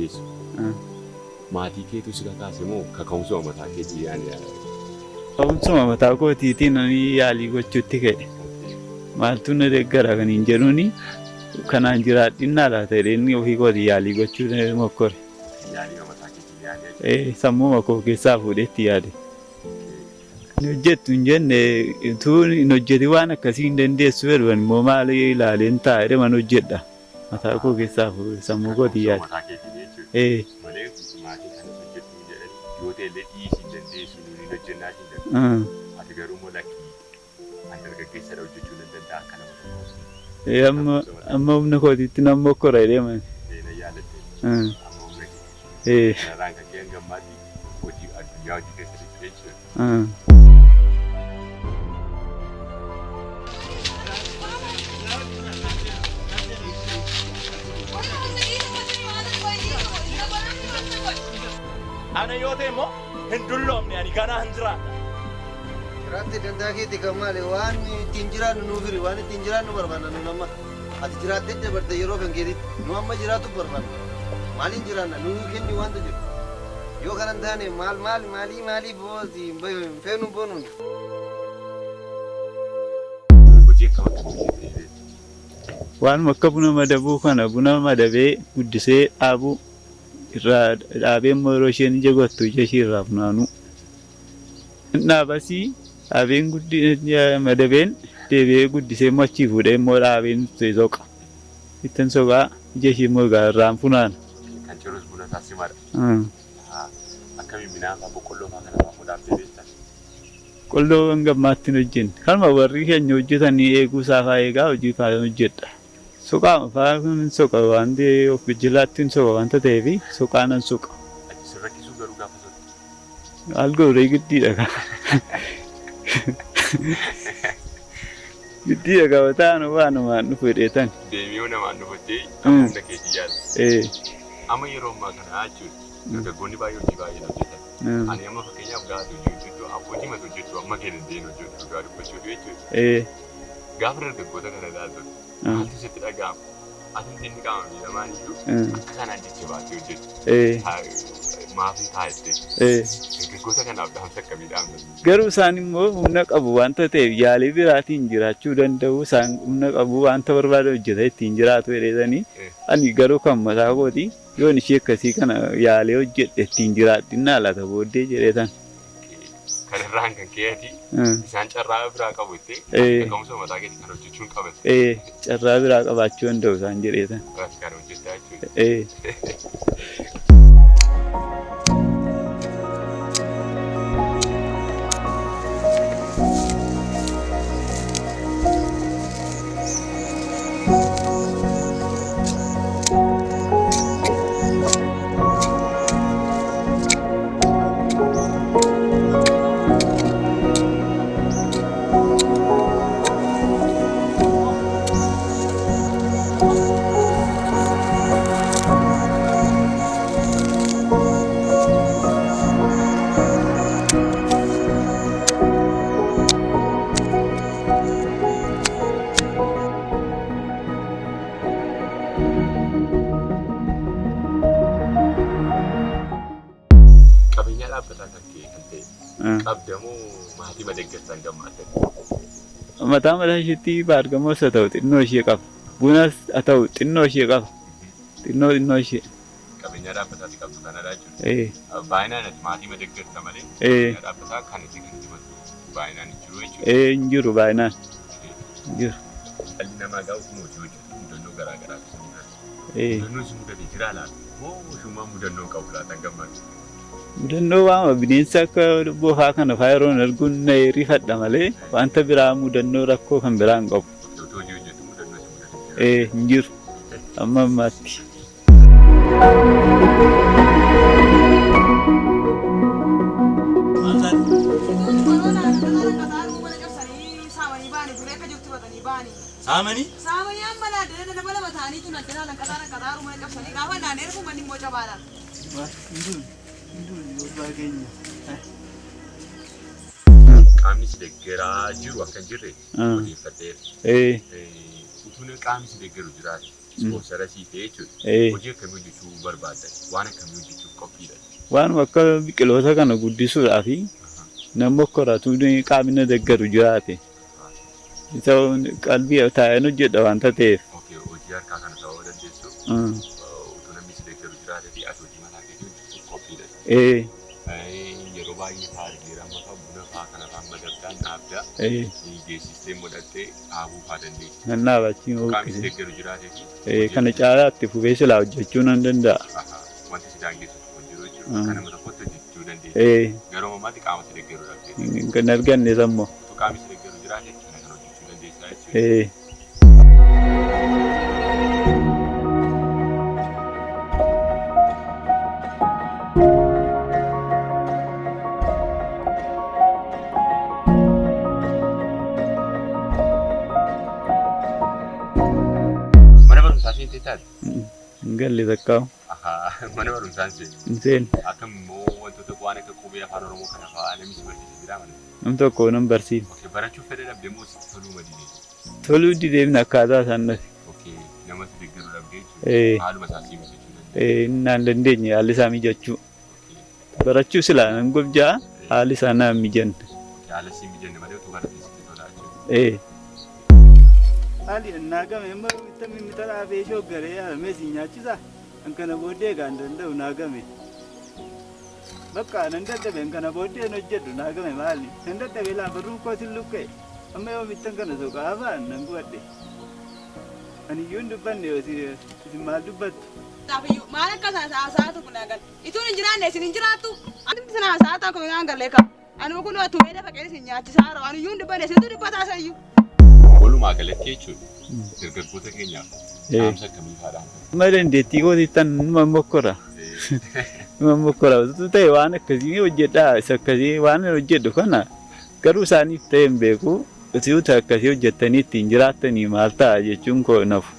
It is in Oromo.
dandeessu. Maatii keetu si kakaase moo kaka'umsuma mataa keetii yaani? Kaka'umsuma mataa kootiitiin ani yaalii gochuutti ka'e. Maaltu na deeggara kan hin jedhuuni kanaan jiraadhinnaa laata jedheenni ofii kootii yaalii gochuu mokkore. Yaalii mataa keetii yaadee? Sammuma koo keessaa fuudhetti yaade. Hojjettu hin jenne utuu hin hojjeti waan akkasii hin dandeessu jedhan immoo maal ilaaleen taa'ee man hojjedha. Mataa koo keessaa fuudhe sammuu kootii yaade. Mataa keetii jechuudha. Malee maatii kanas hojjettu hin jedhani yoo ta'e illee dhiisii hin dandeessu nuyi hojjennaa hin dandeessu. Ati garuu moo lakkii an dargaggeessadha hojjechuu nan danda'a akka nama tokkoos. Amma humna kootiitti nan mokkora deeman. Na yaadatte. Amma humna kee. Kanarraan kan kee gammaatti hojii addunyaa hojii keessatti jechuudha. Ana yoo ta'e immoo hin dulloomne ani kana hin jiraadha. Jiraatti danda'a keetii kan maali waan ittiin jiraannu nuuf hiri waan ittiin jiraannu barbaanna nu amma ati jiraattee dabarte yeroo kan keetitti nu amma jiraatu barbaanna maaliin jiraanna nu kenni wanta jiru yoo kana hin taane maalii booti hin feenu boonuun. Hojii akkamitti Waan akka buna madabuu kana buna madabee guddisee dhaabuu irraa dhaabee immoo yeroo isheen ija gottu ija ishee irraa funaanu. Dhaabasii dhaabeen madabeen deebi'ee guddisee immoo achii fuudhee immoo dhaabeen soqa. Ittiin soqaa ija ishee immoo irraan funaana. Kan jirus buna taasifaadha. Akkamiin midhaan fa'aa boqqolloo fa'aa kana fa'aa dhaabdee beektaa? Boqqolloo kan gammaatti hin hojjenne. Kanuma warri keenya hojjetanii eeguu isaa fa'aa eegaa hojii fa'aa hojjedha. Soqaa fa'aa kun soqa waan ta'eef of bijilaattiin soqa wanta ta'eef soqaanan soqa. Sirrakkisuu garuu gaafa soqa. Algooree giddiidha kan. Giddiidha gaafa ta'an waanumaan dhufu hidheetan. Deemee namaan dhufattee hunda keetii yaada. Amma yeroo ammaa kana jechuudha dargaggoonni baay'ee hojii baay'ee hojjetan. Ani amma fakkeenyaaf gaafa hojii hojjetu abbootii mata hojjetu amma keenya deemu hojjetu gaafa dubbachuu jechuudha. Gaafa dargaggoota kana ilaaltu. Maaltu sitti dhaga'ama? Ati inni qaama miidhamaan iyyuu akka kanaan jecha baatee hojjetu. Maafii taa'ettee. Dargaggoota kanaaf dhaamsa akkamii dhaamsa? Garuu isaan immoo humna qabu wanta ta'eef yaalii biraatiin jiraachuu danda'u isaan humna qabu wanta barbaade hojjeta ittiin jiraatu jedhanii ani garuu kan mataa kooti yoon ishee akkasii kana yaalee hojjedhe ittiin jiraadhinnaa laata booddee jedheetan. Kanarraan kan keetii isaan carraa biraa qabu jettee kaka'umsa mataa keetii kan hojjechuun qabate. Carraa biraa qabaachuu danda'u isaan jedheetan. Kan hojjetaa jechuudha. Qabdamoo maatii madeeggarsan gammaatan. Mataa mataa isheetti baargamoos haa ta'u xinnoo ishee qaba. Bunas haa ta'u xinnoo ishee qaba. Xinnoo ishee. Qabeenya dhaabbataatti qabdu kanadha jechuudha. Baay'inaan maatii madeeggarsa malee qabeenya dhaabbataa kan itti kan himatu baay'inaan hin jiru jechuudha. Hin jiru baay'inaan. Jiru. Dhalli namaa gaafa hojii hojjetu mudannoo garaa garaa isa mudatu. Mudannoo si mudatee jira laata? Moo shummaa mudannoo qabu laata gammadu? Mudannoo waama bineensa akka bofaa kana fa'aa yeroo arguun na rifadha malee wanta biraa mudannoo rakkoo kan biraa hin qabu. Hin jiru amma ammaatti. Saamani? Saamani amma na dana na bala batani tun adana nan kadaru mana kafsani gafa na ne ko mani moja bala. Qaamni si deeggaraa jiru akka hin jirre odeeffateera. Utuun qaamni si deeggaru jiraate Ispoonsara sii ta'e jechuudha. Hojii akkamii hojjechuu barbaadda? Waan akkamii hojjechuuf qophiidha? Waan akka biqiloota kana guddisuudhaa fi nama koratu qaamni deeggaru jiraate. Isa qalbii taa'een hojjedha waanta ta'eef. Hojii harkaa kana ta'uu dandeessu. Utuu namni si deeggaru jiraate fi ati hojii mataa keetii hojjechuuf qophiidha. Yeroo baay'ee taarikhee amma kan buna fa'aa kana fa'aa madabdaan dhaabdaa. Geessistee modhattee dhaabuu fa'aa dandeessi. Nan dhaabachiin qaamni si deeggaru jiraate fi kana caalaatti fufee silaa hojjechuu nan danda'a. Wanti si daangessu tokko jiru jechuudha. Kanuma tokkotti hojjechuu dandeessi. Garuu ammaatti qaama si deeggaru dhabdee. Kan argannes ammoo. Qaamni si deeggaru jiraate kana kan hojjechuu dandeessaa jechuudha. Galli takkaa. Mana barumsaan seen. Akkamimmoo wantoota waan akka qubee afaan Oromoo kana fa'aa namni si barsiisee jira mana. Nam tokko nan barsiisa. Barachuuf fedha dhabdee moo sitti toluu madidee? Toluu dideemna akkaataa isaan dhafe. Nama si deeggaru dhabdee jechuudha. Haaluma isaa sii mijachuu dandeenya. Naan dandeenye haalli isaa mijachuu. Barachuu silaa nan gobjaa haalli isaa naan mijanne. Haala sii mijanne malee utuu baratee sitti tolaa jechuudha. Haalli naagame amma itti mixalaa fi shoggaree yaadamee si nyaachisa. Kan kana booddee gaan danda'u naagame. Bakka nan dadhabe kana booddee hojjedhu naagame maali? Nan dadhabe laafarruun kootiin luqqee. Amma yoo mittan kana soqaa afaan nan bu'adhe. Ani iyyuu hin dubbanne isin maal dubbattu? Maal akka haasaa tokko naagal. Ituun hin jiraanne isin hin jiraattu. Ani isin haasaa tokko naan galee qaba. Ani kun waa tumee dafa qeessi nyaachisaa jiru. Ani iyyuu hin dubbanne isintu dubbataa sayyuu. Walumaa galatti jechuudha. Dargaggoota keenyaaf dhaamsa akkamii faadhaan? Amma dandeettii kootiittan numa mokkora. Numa mokkora. Utuu ta'e waan akkasii hojjedhaa isa akkasii waan hojjedhu kana garuu isaaniif ta'e hin beeku. Utuu akkasii hojjettanii ittiin jiraattanii maal ta'a jechuun koo nafu.